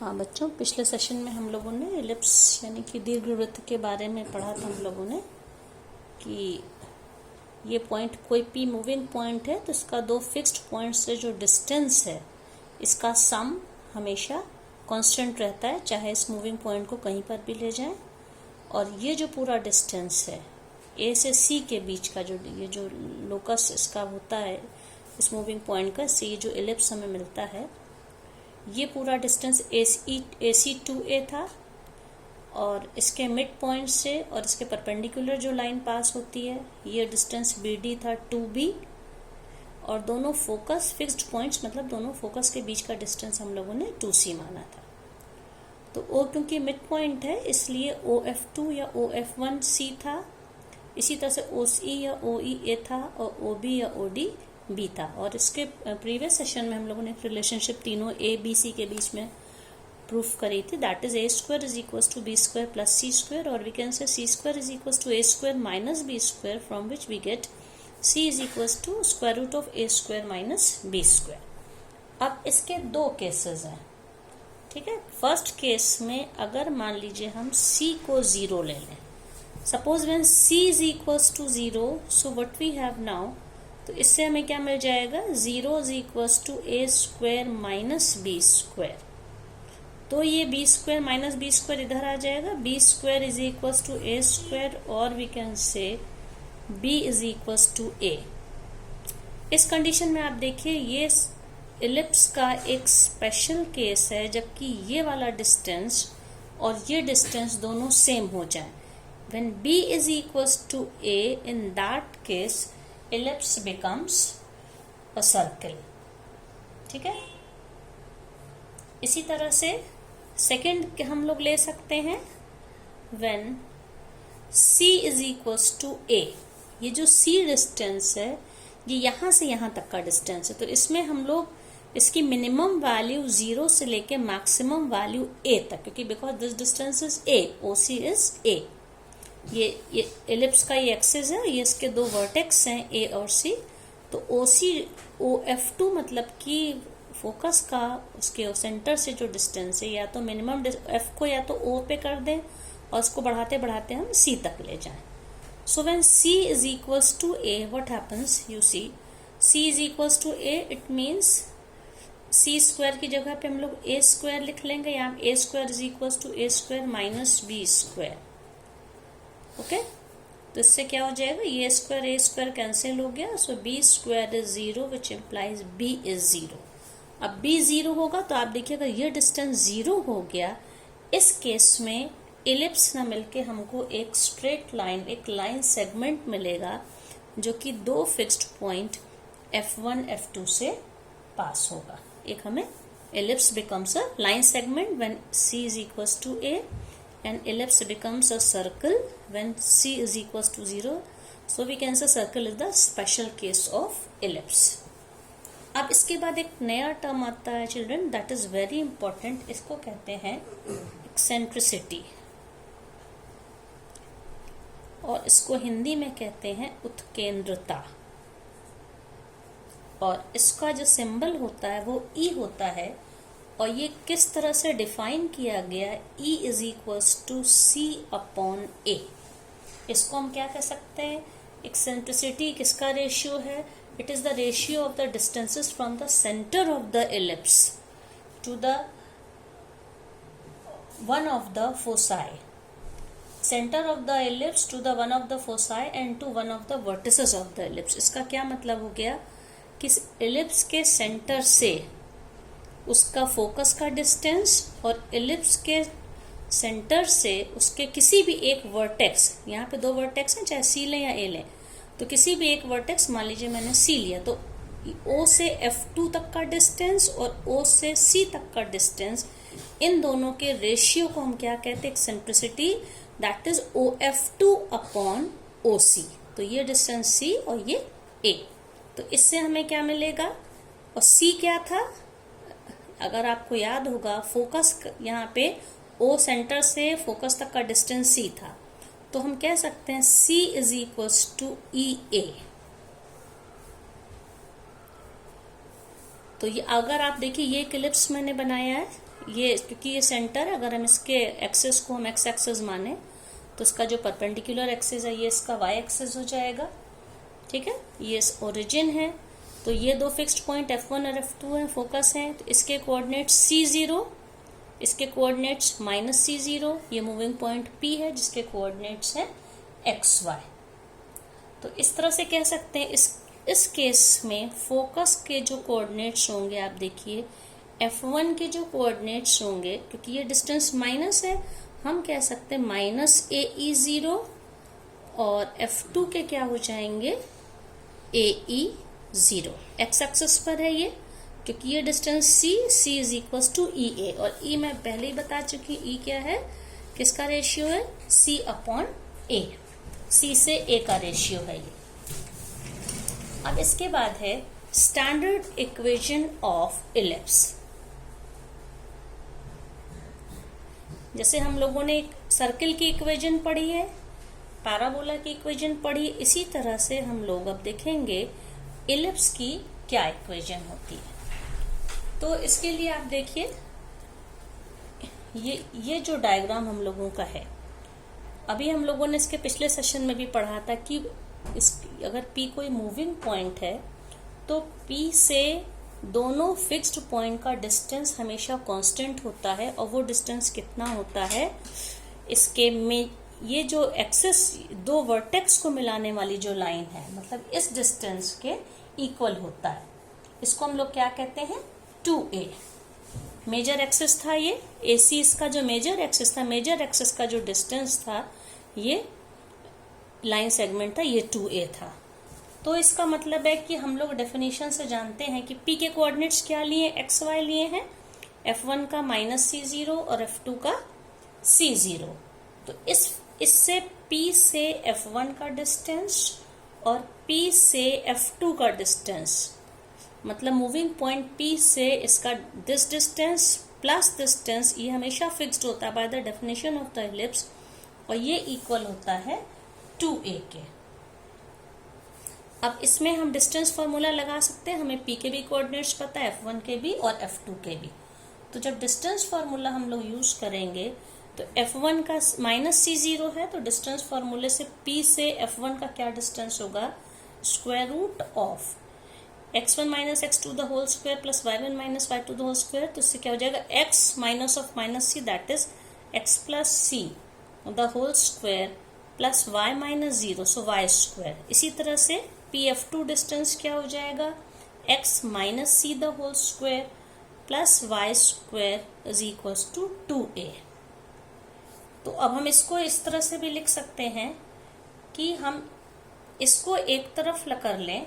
हाँ बच्चों, पिछले सेशन में हम लोगों ने एलिप्स यानी कि दीर्घवृत्त के बारे में पढ़ा था हम लोगों ने कि ये पॉइंट कोई पी मूविंग पॉइंट है तो इसका दो फिक्स्ड पॉइंट से जो डिस्टेंस है इसका सम हमेशा कांस्टेंट रहता है, चाहे इस मूविंग पॉइंट को कहीं पर भी ले जाएं। और ये जो पूरा डिस्टेंस है ए से सी के बीच का ये जो लोकस इसका होता है इस मूविंग पॉइंट का, इससे ये जो एलिप्स हमें मिलता है ये पूरा डिस्टेंस ए सी टू ए था और इसके मिड पॉइंट से और इसके परपेंडिकुलर जो लाइन पास होती है ये डिस्टेंस बी डी था टू बी, और दोनों फोकस फिक्स्ड पॉइंट्स मतलब दोनों फोकस के बीच का डिस्टेंस हम लोगों ने टू सी माना था। तो ओ क्योंकि मिड पॉइंट है इसलिए ओ एफ टू या ओ एफ वन सी था, इसी तरह से ओ सी या ओ ई ए था और ओ बी या ओ डी बी था। और इसके प्रीवियस सेशन में हम लोगों ने एक रिलेशनशिप तीनों ए बी सी के बीच में प्रूफ करी थी, that is a square is equal to b square plus c square, और we can say c square is equal to a square minus b square, from which we get c is equal to square root of a square minus b square. अब इसके दो cases हैं, ठीक है। First case में अगर मान लीजिए हम c को 0 ले लें, suppose when c is equals to 0, so what we have now, तो इससे हमें क्या मिल जाएगा, 0 is equals to a square minus b square. तो ये b square minus b square इधर आ जाएगा, b square is equals to a square, और we can say b is equals to a. इस कंडीशन में आप देखिए ये इलिप्स का एक स्पेशल केस है, जबकि ये वाला डिस्टेंस और ये डिस्टेंस दोनों सेम हो जाए। When b is equals to a, in that case ellipse becomes a circle, ठीक है। इसी तरह से सेकेंड हम लोग ले सकते हैं, when c is equals to a, ये जो c डिस्टेंस है ये यहां से यहां तक का डिस्टेंस है, तो इसमें हम लोग इसकी मिनिमम वैल्यू 0 से लेके मैक्सिमम वैल्यू a तक, क्योंकि because this distance is a, OC is a, ये एलिप्स का ये एक्सिस है, ये इसके दो वर्टेक्स हैं a और c। तो OC OF2 मतलब कि फोकस का उसके सेंटर से जो डिस्टेंस है, या तो मिनिमम f को या तो O पे कर दें और उसको बढ़ाते बढ़ाते हम c तक ले जाएं। So when c is equals to a, what happens, you see c is equals to a, it means c square की जगह पे हम लोग a स्क्वायर लिख लेंगे, यहाँ a square is equals to a square minus b square, okay. तो इससे क्या हो जाएगा, ये स्क्वायर a स्क्वायर कैंसिल हो गया, सो b square is 0 which implies b is 0। अब b 0 होगा तो आप देखिएगा ये डिस्टेंस 0 हो गया, इस केस में इलिप्स ना मिलके हमको एक स्ट्रेट लाइन, एक लाइन सेगमेंट मिलेगा जो कि दो फिक्स्ड पॉइंट f1 f2 से पास होगा। एक हमें ellipse becomes a line segment when c is equals to a, and ellipse becomes a circle when c is equals to 0. So we can say circle is the special case of ellipse. अब इसके बाद एक नया term आता है children, that is very important, इसको कहते हैं एक्सेंट्रिसिटी, और इसको हिंदी में कहते हैं उत्केंद्रता। और इसका जो सिंबल होता है वो E होता है, और ये किस तरह से डिफाइन किया गया है, E is equals to C upon A। इसको हम क्या कह सकते हैं, एक्सेंट्रिसिटी किसका रेशियो है, it is the ratio of the distances from the centre of the ellipse to the one of the foci, centre of the ellipse to the one of the foci and to one of the vertices of the ellipse. इसका क्या मतलब हो गया कि ellipse के centre से उसका focus का डिस्टेंस और इलिप्स के सेंटर से उसके किसी भी एक वर्टेक्स, यहाँ पे दो वर्टेक्स हैं चाहे सी लें या ए लें, तो किसी भी एक वर्टेक्स, मान लीजिए मैंने सी लिया, तो O से F2 तक का डिस्टेंस और O से C तक का डिस्टेंस, इन दोनों के रेशियो को हम क्या कहते हैं, eccentricity, that is OF2 upon OC। तो ये डिस्टेंस C और ये A, तो इससे हमें क्या मिलेगा, और C क्या था, अगर आपको याद होगा फोकस यहाँ पे O सेंटर से फोकस तक का डिस्टेंस C था, तो हम कह सकते हैं C is equals to EA। तो ये अगर आप देखिए ये एक इलिप्स मैंने बनाया है, ये क्योंकि ये सेंटर है, अगर हम इसके एक्सिस को हम एक्स एक्सिस माने तो इसका जो परपेंडिकुलर एक्सिस है ये इसका वाई एक्सिस हो जाएगा। ठीक है, ये ओरिजिन है। तो ये दो फिक्स्ड पॉइंट F1 और F2 है, फोकस है। तो इसके कोऑर्डिनेट्स C0, इसके कोऑर्डिनेट्स -C0, ये मूविंग पॉइंट P है जिसके कोऑर्डिनेट्स हैं XY। तो इस तरह से कह सकते हैं इस केस में फोकस के जो कोऑर्डिनेट्स होंगे, आप देखिए F1 के जो कोऑर्डिनेट्स होंगे, क्योंकि ये डिस्टेंस माइनस है, हम कह सकते हैं -AE0, और F2 के क्या हो जाएंगे AE0। एक्स एक्सिस पर है ये, क्योंकि ये distance C is equal to EA, और E मैं पहले ही बता चुकी, E क्या है, किसका रेशियो है, C/A, C से A का रेशियो है ये। अब इसके बाद है स्टैंडर्ड इक्वेशन ऑफ इलिप्स। जैसे हम लोगों ने एक सर्किल की इक्वेशन पढ़ी है, पैराबोला की इक्वेशन पढ़ी, इसी तरह से हम लोग अब देखेंगे इलिप्स की क्या इक्वेशन होती है। तो इसके लिए आप देखिए ये जो डायग्राम हम लोगों का है, अभी हम लोगों ने इसके पिछले सेशन में भी पढ़ा था कि अगर P कोई मूविंग पॉइंट है तो P से दोनों फिक्स्ड पॉइंट का डिस्टेंस हमेशा कांस्टेंट होता है, और वो डिस्टेंस कितना होता है, इसके में ये जो एक्सिस दो वर्टेक्स को मिलाने वाली जो लाइन है, मतलब इस डिस्टेंस के इक्वल होता है। इसको हम लोग क्या कहते हैं, 2a। मेजर एक्सिस था ये, AC इसका जो मेजर एक्सिस था, मेजर एक्सिस का जो डिस्टेंस था, ये लाइन सेगमेंट था, ये 2a था। तो इसका मतलब है कि हम लोग डेफिनेशन से जानते हैं कि P के कोऑर्डिनेट्स क्या लिए, XY लिए हैं, F1 का -C0 और F2 का C0। तो इससे P से F1 का डिस्टेंस और P से F2 का डिस्टेंस, मतलब मूविंग पॉइंट P से इसका दिस डिस्टेंस प्लस डिस्टेंस, ये हमेशा फिक्स्ड होता है by the definition of the ellipse, और ये इक्वल होता है 2a के। अब इसमें हम डिस्टेंस फॉर्मूला लगा सकते हैं, हमें P के भी कोऑर्डिनेट्स पता है, F1 के भी और F2 के भी। तो जब डिस्टेंस फॉर्मूला हम लोग यूज करेंगे तो F1 का -C0 है, तो डिस्टेंस फॉर्मूले से P से F1 का क्या डिस्टेंस होगा, square root of x1 minus x2 the whole square plus y1 minus y2 the whole square. तो इससे क्या हो जाएगा, x minus of minus c, that is x plus c the whole square plus y minus 0, so y square. इसी तरह से PF2 distance क्या हो जाएगा, x minus c the whole square plus y square is equal to 2a। तो अब हम इसको इस तरह से भी लिख सकते हैं कि हम इसको एक तरफ कर लें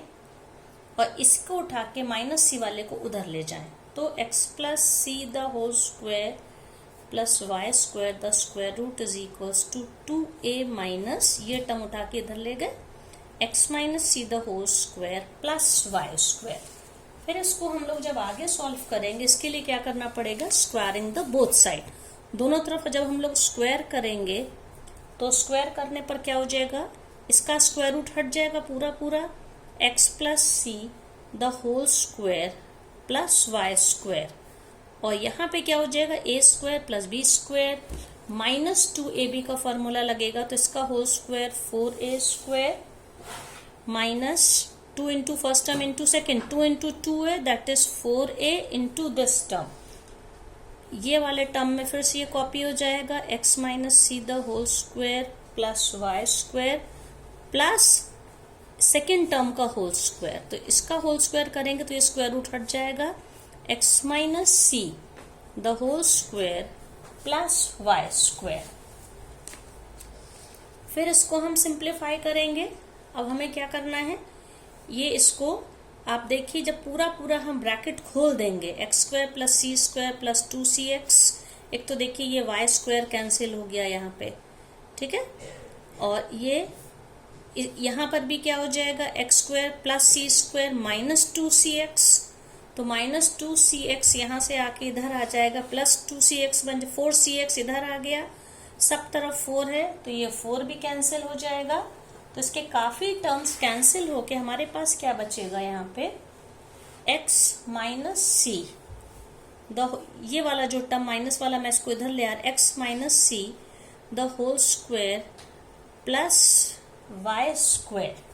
और इसको उठा के -c वाले को उधर ले जाएं, तो x plus c the whole square plus y square the square root is equal to 2a minus, ये टर्म उठा के इधर ले गए, x minus c the whole square plus y square. फिर इसको हम लोग जब आगे सॉल्व करेंगे, इसके लिए क्या करना पड़ेगा, स्क्वायरिंग द बोथ साइड, दोनों तरफ जब हम लोग स्क्वायर करेंगे तो स्क्वायर करने पर क्या हो जाएगा, इसका स्क्वायर रूट हट जाएगा पूरा पूरा, x plus c the whole square plus y square, और यहाँ पे क्या हो जाएगा, a square plus b square minus 2ab का फॉर्मूला लगेगा, तो इसका whole square 4a square minus 2 into first term into second, 2 into 2 है, that is 4a into this term, ये वाले टर्म में फिर से ये कॉपी हो जाएगा, x minus c the whole square plus y square plus second term का होल स्क्वायर, तो इसका होल स्क्वायर करेंगे तो ये स्क्वायर रूट हट जाएगा, x minus c the whole square plus y square. फिर इसको हम सिंप्लीफाई करेंगे। अब हमें क्या करना है, ये इसको आप देखिए जब पूरा पूरा हम ब्रैकेट खोल देंगे, x square plus c square plus 2cx, एक तो देखिए ये वाई स्क्वायर कैंसिल हो गया यहाँ पे, ठीक है, और ये यहाँ पर भी क्या हो जाएगा, x square plus c square minus 2cx, तो माइनस 2cx यहाँ से आके इधर आ जाएगा, प्लस 2cx बन 4cx इधर आ गया, सब तरफ 4 है तो ये 4 भी कैंसिल हो जाएगा, तो इसके काफी टर्म्स कैंसिल होके हमारे पास क्या बचेगा यहाँ पे, x माइनस सी ये वाला जो टर्म माइनस वाला मैं इसको इधर ले आ रहा, x minus c the whole square plus y square.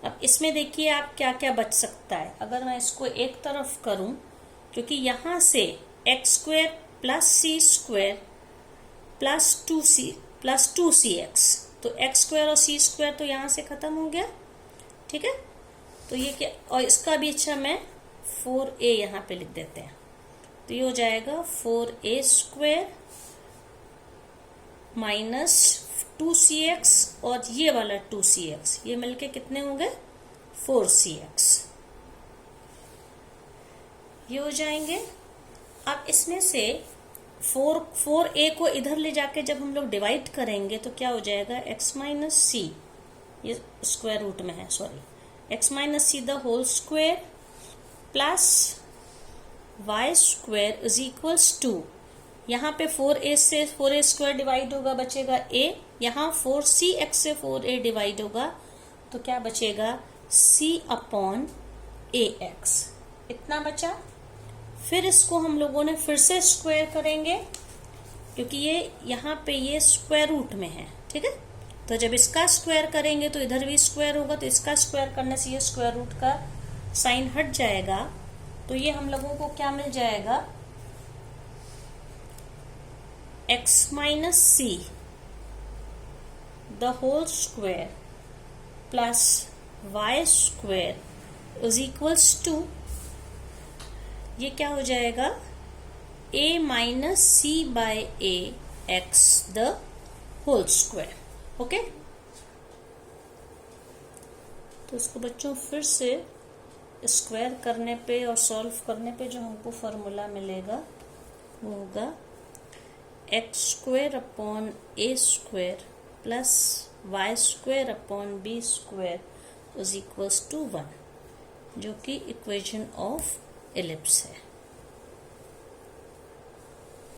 अब इसमें देखिए आप क्या क्या बच सकता है। अगर मैं इसको एक तरफ करूं, क्योंकि यहां से x square plus c square plus two सी एक्स, तो एक्स स्क्वायर और सी स्क्वायर तो यहां से खत्म हो गया, ठीक है। तो ये क्या, और इसका भी अच्छा मैं 4a यहां पे लिख देते हैं, तो ये हो जाएगा 4a स्क्वायर माइनस 2cx और ये वाला 2cx, ये मिलके कितने हो गए 4cx, ये हो जाएंगे। अब इसमें से 4a को इधर ले जाके जब हम लोग डिवाइड करेंगे तो क्या हो जाएगा, x माइनस सी, ये स्क्वायर रूट में है, sorry, x minus c the whole square plus y square is equals to, यहाँ पे 4a से 4a स्क्वायर डिवाइड होगा, बचेगा a, यहाँ 4cx से 4a डिवाइड होगा तो क्या बचेगा c अपॉन ax, इतना बचा। फिर इसको हम लोगों ने फिर से स्क्वायर करेंगे, क्योंकि ये यहाँ पे ये स्क्वायर रूट में है, ठीक है। तो जब इसका स्क्वायर करेंगे तो इधर भी स्क्वायर होगा, तो इसका स्क्वायर करने से ये स्क्वायर रूट का साइन हट जाएगा, तो ये हम लोगों को क्या मिल जाएगा, x minus c the whole square plus y square is equals to, ये क्या हो जाएगा, a minus c by a x the whole square, okay. तो इसको बच्चों फिर से स्क्वायर करने पे और सॉल्व करने पे जो हमको फॉर्मूला मिलेगा वो होगा x square upon a square plus y square upon b square is equals to 1, जो कि इक्वेशन ऑफ एलिप्स है।